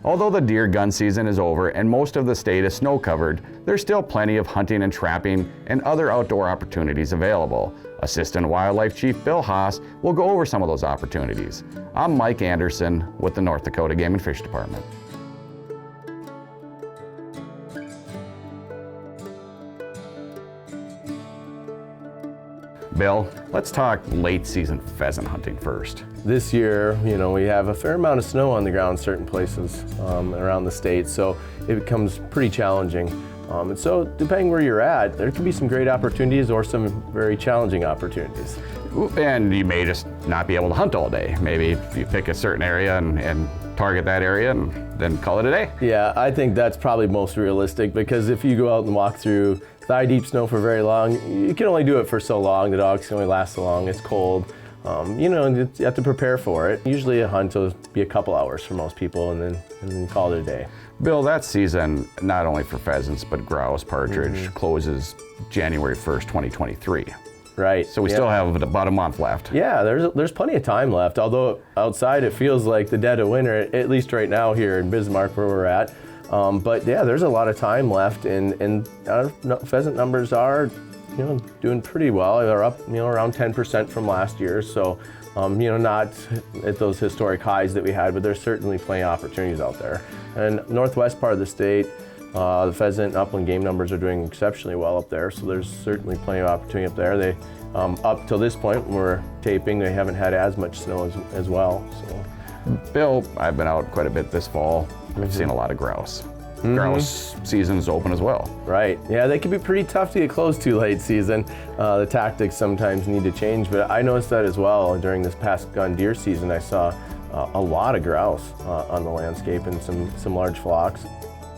Although the deer gun season is over and most of the state is snow covered, there's still plenty of hunting and trapping and other outdoor opportunities available. Assistant Wildlife Chief Bill Haase will go over some of those opportunities. I'm Mike Anderson with the North Dakota Game and Fish Department. Bill, let's talk late season pheasant hunting first. This year, we have a fair amount of snow on the ground in certain places around the state, so it becomes pretty challenging. And so depending where you're at, there can be some great opportunities or some very challenging opportunities. And you may just not be able to hunt all day. Maybe if you pick a certain area and target that area and then call it a day. Yeah, I think that's probably most realistic, because if you go out and walk through thigh-deep snow for very long, you can only do it for so long. The dogs can only last so long. It's cold. You have to prepare for it. Usually a hunt will be a couple hours for most people, and then call it a day. Bill, that season, not only for pheasants, but grouse, partridge, closes January 1st, 2023. Right. So we still have about a month left. Yeah, there's plenty of time left, although outside it feels like the dead of winter, at least right now here in Bismarck where we're at. But yeah, there's a lot of time left, and our pheasant numbers are doing pretty well. They're up around 10% from last year, so not at those historic highs that we had, but there's certainly plenty of opportunities out there. And northwest part of the state, the pheasant and upland game numbers are doing exceptionally well up there, so there's certainly plenty of opportunity up there. They up till this point when we're taping, they haven't had as much snow as well. So, Bill, I've been out quite a bit this fall. I've seen a lot of grouse. Grouse season's open as well. Right, yeah, they can be pretty tough to get close to late season. The tactics sometimes need to change, but I noticed that as well during this past gun deer season. I saw a lot of grouse on the landscape and some large flocks.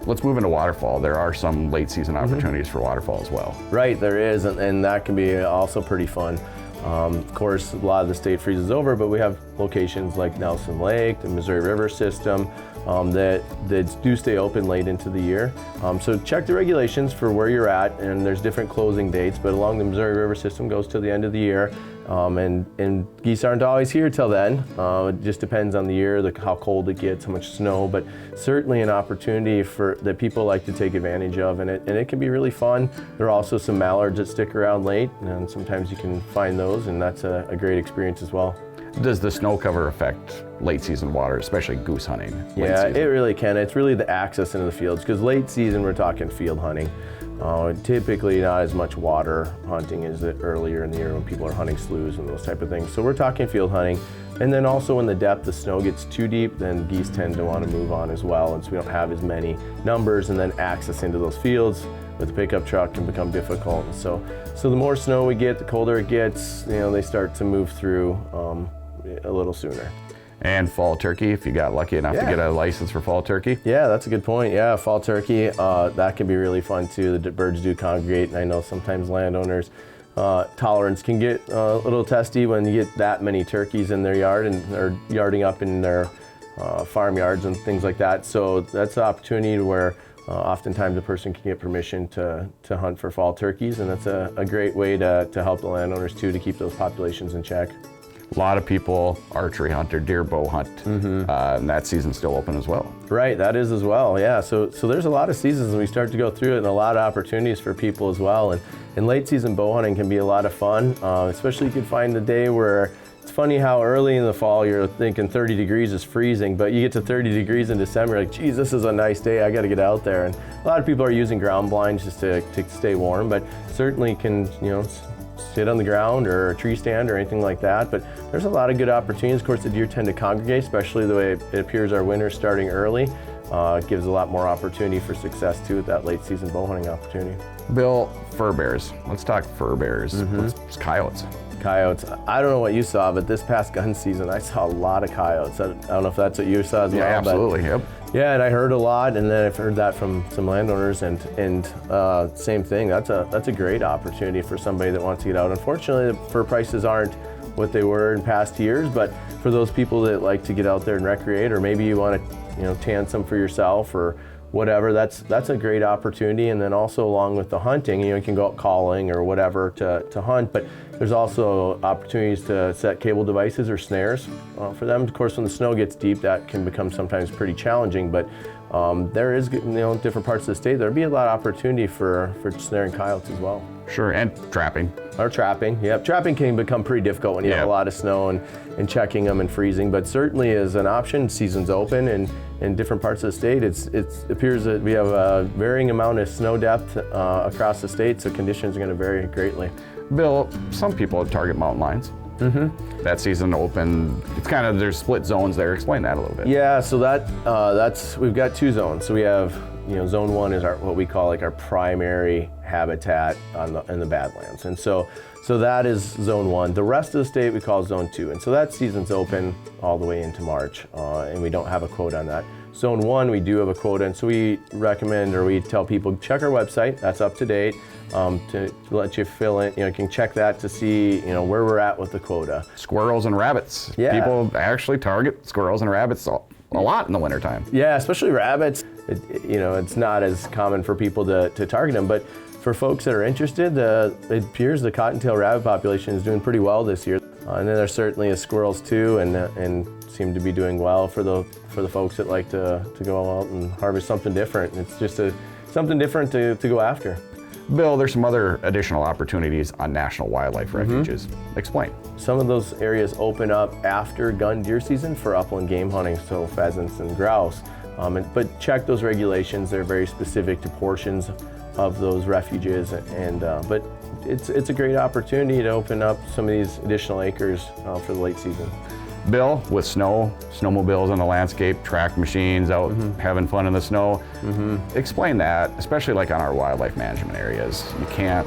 Let's move into waterfowl. There are some late season opportunities for waterfowl as well. Right, there is, and that can be also pretty fun. Of course, a lot of the state freezes over, but we have locations like Nelson Lake, the Missouri River system, that do stay open late into the year. So check the regulations for where you're at, and there's different closing dates, but along the Missouri River system goes till the end of the year. And geese aren't always here till then. It just depends on the year, how cold it gets, how much snow, but certainly an opportunity that people like to take advantage of, and it can be really fun. There are also some mallards that stick around late, and sometimes you can find those, and that's a great experience as well. Does the snow cover affect late season water, especially goose hunting? Yeah, it really can. It's really the access into the fields, because late season we're talking field hunting. Typically not as much water hunting as earlier in the year when people are hunting sloughs and those type of things. So we're talking field hunting. And then also when the depth of snow gets too deep, then geese tend to want to move on as well, and so we don't have as many numbers, and then access into those fields with the pickup truck can become difficult. And so the more snow we get, the colder it gets, they start to move through a little sooner. And fall turkey, if you got lucky enough to get a license for fall turkey. Yeah, that's a good point. Yeah, fall turkey, that can be really fun too. The birds do congregate, and I know sometimes landowners' tolerance can get a little testy when you get that many turkeys in their yard, and they're yarding up in their farm yards and things like that. So that's an opportunity where oftentimes a person can get permission to hunt for fall turkeys, and that's a great way to help the landowners too, to keep those populations in check. A lot of people archery hunt or deer bow hunt, and that season's still open as well. Right, that is as well, yeah. So there's a lot of seasons when we start to go through it, and a lot of opportunities for people as well. And late season bow hunting can be a lot of fun, especially you can find the day where, it's funny how early in the fall you're thinking 30 degrees is freezing, but you get to 30 degrees in December, like, geez, this is a nice day, I gotta get out there. And a lot of people are using ground blinds just to stay warm, but certainly can, sit on the ground or a tree stand or anything like that. But there's a lot of good opportunities. Of course, the deer tend to congregate, especially the way it appears our winter's starting early. It gives a lot more opportunity for success too with that late season bow hunting opportunity. Bill, fur bears. Let's talk fur bears. It's coyotes. Coyotes. I don't know what you saw, but this past gun season, I saw a lot of coyotes. I don't know if that's what you saw as well. Yeah, absolutely. Yep. Yeah, and I heard a lot, and then I've heard that from some landowners, and same thing. That's a great opportunity for somebody that wants to get out. Unfortunately, the fur prices aren't what they were in past years, but for those people that like to get out there and recreate, or maybe you want to tan some for yourself, or whatever, that's a great opportunity. And then also along with the hunting, you can go out calling or whatever to hunt, but there's also opportunities to set cable devices or snares for them. Of course, when the snow gets deep, that can become sometimes pretty challenging, but there is, different parts of the state, there'll be a lot of opportunity for snaring coyotes as well. Sure, and trapping. Or trapping, yep. Trapping can become pretty difficult when you have a lot of snow and checking them and freezing, but certainly is an option. Season's open, and in different parts of the state, it appears that we have a varying amount of snow depth across the state, so conditions are going to vary greatly. Bill, some people target mountain lions. That season open, it's kind of, there's split zones there. Explain that a little bit. Yeah, so that's we've got two zones. So we have, zone 1 is what we call like our primary habitat in the Badlands, and so that is zone 1. The rest of the state we call zone 2, and so that season's open all the way into March, and we don't have a quota on that. Zone 1, we do have a quota, and so we recommend, or we tell people, check our website, that's up to date, to let you fill in, you can check that to see, where we're at with the quota. Squirrels and rabbits. Yeah. People actually target squirrels and rabbits a lot in the wintertime. Yeah, especially rabbits. It's not as common for people to target them, but for folks that are interested, it appears the cottontail rabbit population is doing pretty well this year. And then there certainly is squirrels too, and seem to be doing well for the folks that like to go out and harvest something different. It's just something different to go after. Bill, there's some other additional opportunities on national wildlife refuges. Explain. Some of those areas open up after gun deer season for upland game hunting, so pheasants and grouse. But check those regulations. They're very specific to portions of those refuges, but it's a great opportunity to open up some of these additional acres for the late season. Bill, with snowmobiles on the landscape, track machines out having fun in the snow, explain that, especially like on our wildlife management areas. You can't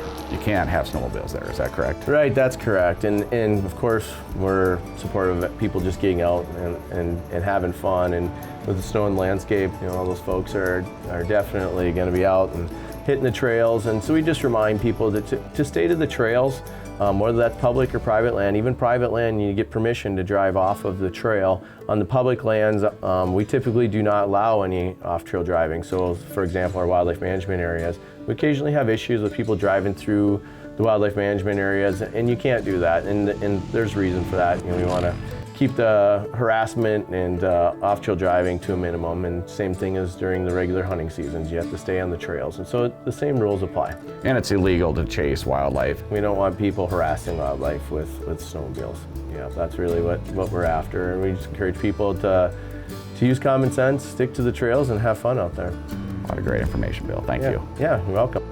have snowmobiles there, is that correct? Right, that's correct. And of course, we're supportive of people just getting out and having fun. And with the snow in the landscape, all those folks are definitely going to be out and hitting the trails. And so we just remind people that to stay to the trails, whether that's public or private land. Even private land, you get permission to drive off of the trail. On the public lands, we typically do not allow any off-trail driving. So, for example, our wildlife management areas, we occasionally have issues with people driving through the wildlife management areas, and you can't do that. And there's reason for that. We want to keep the harassment and off-trail driving to a minimum, and same thing as during the regular hunting seasons. You have to stay on the trails, and so the same rules apply. And it's illegal to chase wildlife. We don't want people harassing wildlife with snowmobiles. Yeah, that's really what we're after, and we just encourage people to use common sense, stick to the trails, and have fun out there. A lot of great information, Bill. Thank you. Yeah, you're welcome.